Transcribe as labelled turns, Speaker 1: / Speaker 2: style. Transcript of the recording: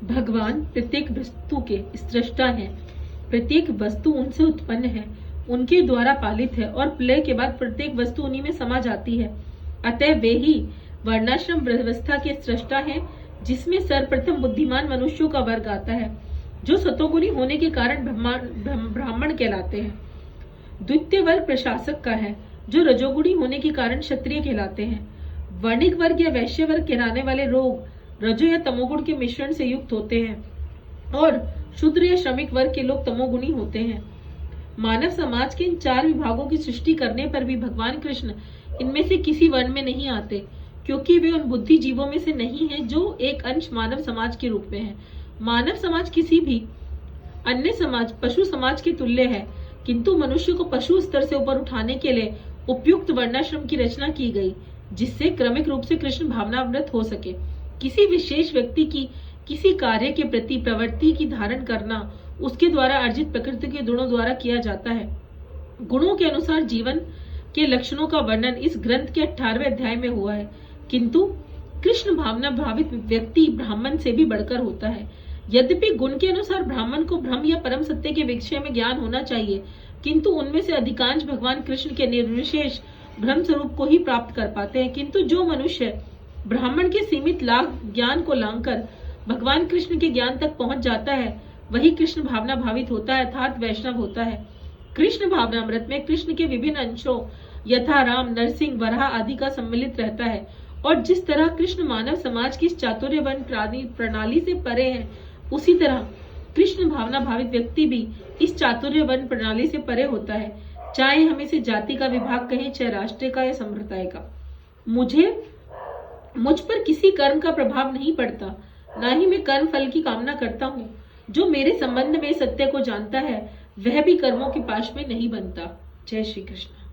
Speaker 1: भगवान प्रत्येक वस्तु के सृष्टा हैं। प्रत्येक वस्तु उनसे उत्पन्न है, उनके द्वारा पालित है और प्रलय के बाद प्रत्येक वस्तु उन्हीं में समा जाती है। अतः वे ही वर्णाश्रम व्यवस्था के सृष्टा हैं, जिसमें सर्वप्रथम बुद्धिमान मनुष्यों का वर्ग आता है, जो सतोगुणी होने के कारण ब्राह्मण कहलाते हैं। द्वितीय वर्ग प्रशासक का है, जो रजोगुणी होने के कारण क्षत्रिय कहलाते हैं। वर्णिक वर्ग या वैश्य वर्ग कहलाने वाले लोग रजो या तमोगुण के मिश्रण से युक्त होते हैं और शूद्र या श्रमिक वर्ग के लोग तमोगुणी होते हैं। मानव समाज के इन 4 विभागों की सृष्टि करने पर भी भगवान कृष्ण इनमें से किसी वर्ण में नहीं आते, क्योंकि वे उन बुद्धि जीवों में से नहीं हैं जो एक अंश मानव समाज के रूप में है। मानव समाज किसी भी अन्य समाज, पशु समाज के तुल्य है, किंतु मनुष्य को पशु स्तर से ऊपर उठाने के लिए उपयुक्त वर्णाश्रम की रचना की गई, जिससे क्रमिक रूप से कृष्ण भावनामृत हो सके। किसी विशेष व्यक्ति की किसी कार्य के प्रति प्रवृत्ति की धारण करना उसके द्वारा अर्जित प्रकृति के गुणों द्वारा किया जाता है। गुणों के अनुसार जीवन के लक्षणों का वर्णन इस ग्रंथ के 18वें अध्याय में हुआ है, किंतु कृष्ण भावना भावित व्यक्ति ब्राह्मण से भी बढ़कर होता है। यद्यपि गुण के अनुसार ब्राह्मण को ब्रह्म या परम सत्य के विषय में ज्ञान होना चाहिए, किंतु उनमें से अधिकांश भगवान कृष्ण के निर्विशेष ब्रह्म स्वरूप को ही प्राप्त कर पाते हैं। किंतु जो मनुष्य ब्राह्मण के सीमित ज्ञान को लांघकर भगवान कृष्ण के ज्ञान तक पहुंच जाता है, वही कृष्ण भावना भावित होता है, अर्थात वैष्णव होता है। कृष्ण भावनामृत में कृष्ण के विभिन्न अंशों यथा राम, नरसिंह, वराह आदि का सम्मिलित रहता है, और जिस तरह कृष्ण मानव समाज की चातुर्य वर्ण प्रणाली से परे है, उसी तरह कृष्ण भावना भावित व्यक्ति भी इस चातुर्य वर्ण प्रणाली से परे होता है, चाहे हम इसे जाति का विभाग कहें, चाहे राष्ट्र का या संप्रदाय का। मुझ पर किसी कर्म का प्रभाव नहीं पड़ता, ना ही मैं कर्म फल की कामना करता हूँ। जो मेरे संबंध में सत्य को जानता है, वह भी कर्मों के पाश में नहीं बनता। जय श्री कृष्ण।